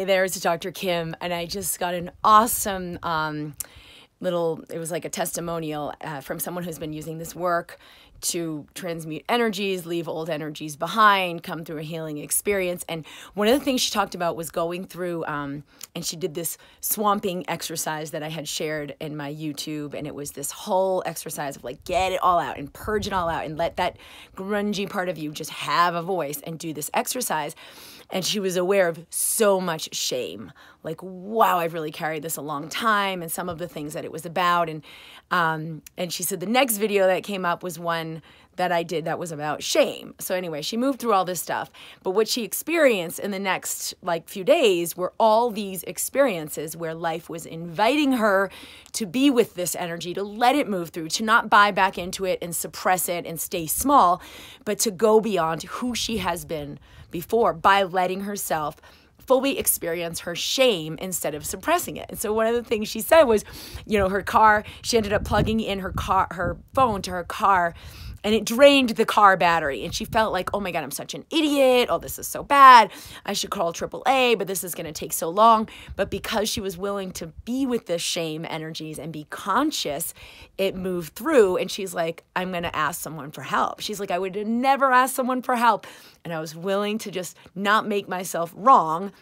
there's Dr. Kim, and I just got an awesome it was like a testimonial from someone who's been using this work to transmute energies, leave old energies behind, come through a healing experience. And one of the things she talked about was going through, and she did this swamping exercise that I had shared in my YouTube. And it was this whole exercise of like, get it all out and purge it all out and let that grungy part of you just have a voice and do this exercise. And she was aware of so much shame. Like, wow, I've really carried this a long time, and some of the things that it was about. And she said the next video that came up was one that I did that was about shame. So anyway, she moved through all this stuff. But what she experienced in the next few days were all these experiences where life was inviting her to be with this energy, to let it move through, to not buy back into it and suppress it and stay small, but to go beyond who she has been before by letting herself fully experience her shame instead of suppressing it. And so one of the things she said was, her car, she ended up plugging in her phone to her car, and it drained the car battery. And she felt like, oh my God, I'm such an idiot. Oh, this is so bad. I should call AAA, but this is going to take so long. But because she was willing to be with the shame energies and be conscious, it moved through. And she's like, I'm going to ask someone for help. She's like, I would have never asked someone for help. And I was willing to just not make myself wrong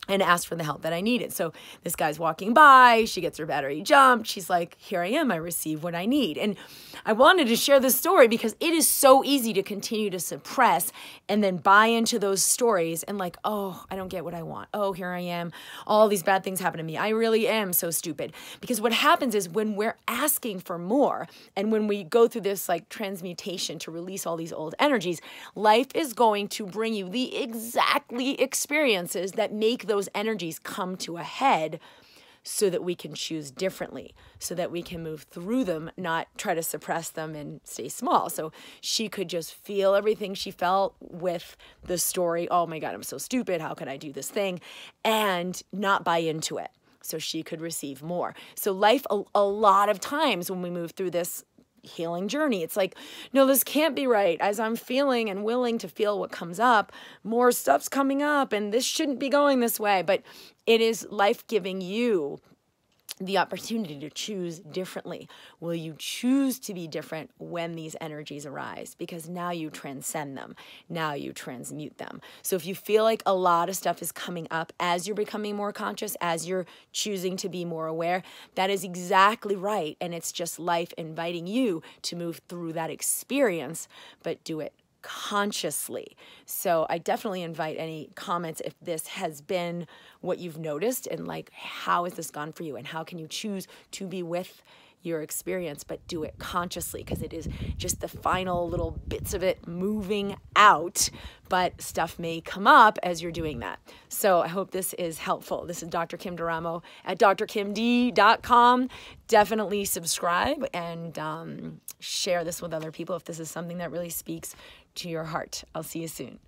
and asked for the help that I needed. So this guy's walking by, she gets her battery jumped. She's like, here I am, I receive what I need. And I wanted to share this story because it is so easy to continue to suppress and then buy into those stories and like, oh, I don't get what I want. Oh, here I am. All these bad things happen to me. I really am so stupid. Because what happens is when we're asking for more and when we go through this like transmutation to release all these old energies, life is going to bring you the exactly experiences that make those energies come to a head so that we can choose differently, so that we can move through them, not try to suppress them and stay small. So she could just feel everything she felt with the story, oh my God, I'm so stupid, how could I do this thing, and not buy into it so she could receive more. So life, a lot of times when we move through this healing journey, it's like, no, this can't be right. As I'm feeling and willing to feel what comes up, more stuff's coming up and this shouldn't be going this way. But it is life giving you the opportunity to choose differently. Will you choose to be different when these energies arise? Because now you transcend them. Now you transmute them. So if you feel like a lot of stuff is coming up as you're becoming more conscious, as you're choosing to be more aware, that is exactly right. And it's just life inviting you to move through that experience, but do it consciously. So I definitely invite any comments if this has been what you've noticed and like, how has this gone for you and how can you choose to be with your experience, but do it consciously because it is just the final little bits of it moving out, but stuff may come up as you're doing that. So I hope this is helpful. This is Dr. Kim D'Eramo at drkimd.com. Definitely subscribe and share this with other people if this is something that really speaks to your heart. I'll see you soon.